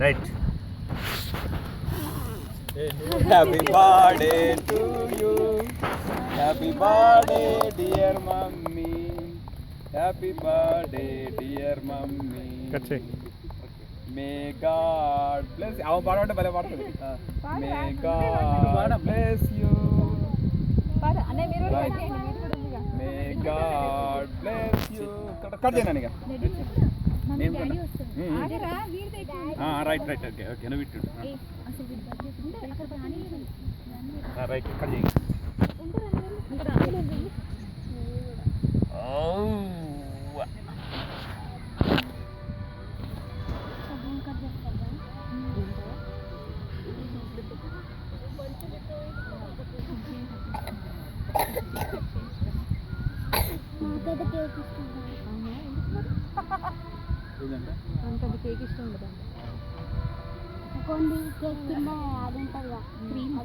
Right. Happy birthday to you, happy birthday dear mummy, happy birthday dear mummy. May God bless. అవ పాడంటే భలే పాడుతుంది. May God bless you, may God bless you. Cut చేయను ఇక. Right right okay okay నువ్వు ఇట్టు right cut చేయి. అంత cake ఇష్టం కదా కొన్ని కేక్ కింద అది ఉంటుందిగా క్రీమ్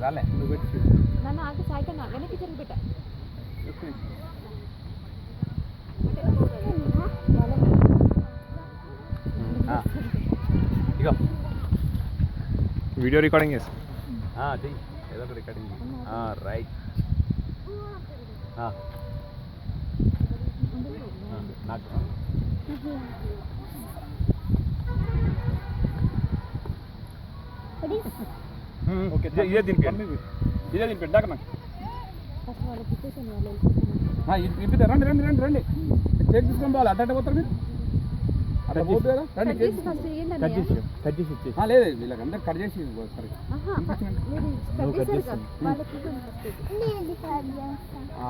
రాలే నువ్వు పెట్టి నన్ను ఆకి సాయికన్నా వెనక్కి తిరిగి పెట్ట ఇగో వీడియో రికార్డింగ్ చేస్తా. ఏదో ఒక రికార్డింగ్. రైట్ నాకు ఓకే ఇదే తినిపి ఇదే తినిపి దాకా నాకు తినిపితే రండి రండి రండి రండి కేక్ తీసుకొని పోవాలి. అట్ట పోతారు మీరు అట్లా పోతారా రండి. కేక్ కట్ చేసి ఇచ్చేసి లేదు వీళ్ళకి అందరు కట్ చేసి సరే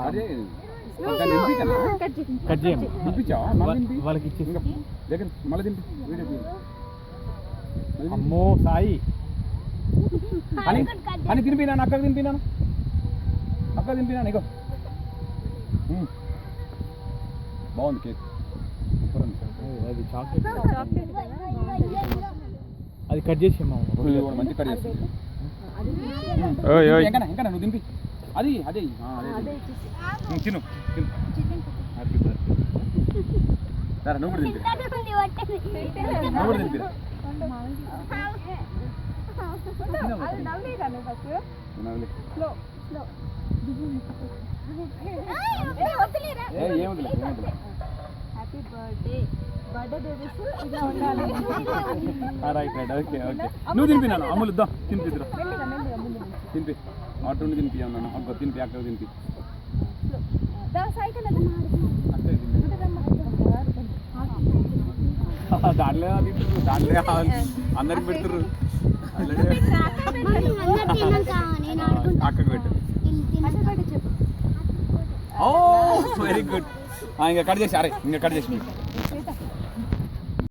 అదే కట్ చేయండి. తినిపించావా వాళ్ళకి ఇచ్చేసి దగ్గర మళ్ళీ తింపి వీడియో. అమ్మో సాయి అని అని తినిపినాను, అక్కడికి తినిపినాను, అక్కడ తినిపినాను. ఇగో బాగుంది కేక్, సూపర్ ఉంది. అది చాక్లెట్ అది కట్ చేసి మంచి కట్ చేసి ఇంకా నువ్వు తినిపి అది అదే తిను తిను. Happy birthday. సరే నువ్వు కూడా తినిపి, నువ్వు కూడా తినిపిరా. రైట్ రైట్ ఓకే ఓకే నువ్వు తినిపినాను. అమ్ములు దా తినిపిద్దురా, తినిపి అటు నుండి తినిపి అన్నాను. అక్క తినిపి అక్కడ తినిపి దాంట్లో తింటారు, దాంట్లో అందరికి పెడుతురు. అక్కకి పెట్టు. ఓ వెరీ గుడ్. ఇంకా కట్ చేసి అరే ఇంకా కట్ చేసి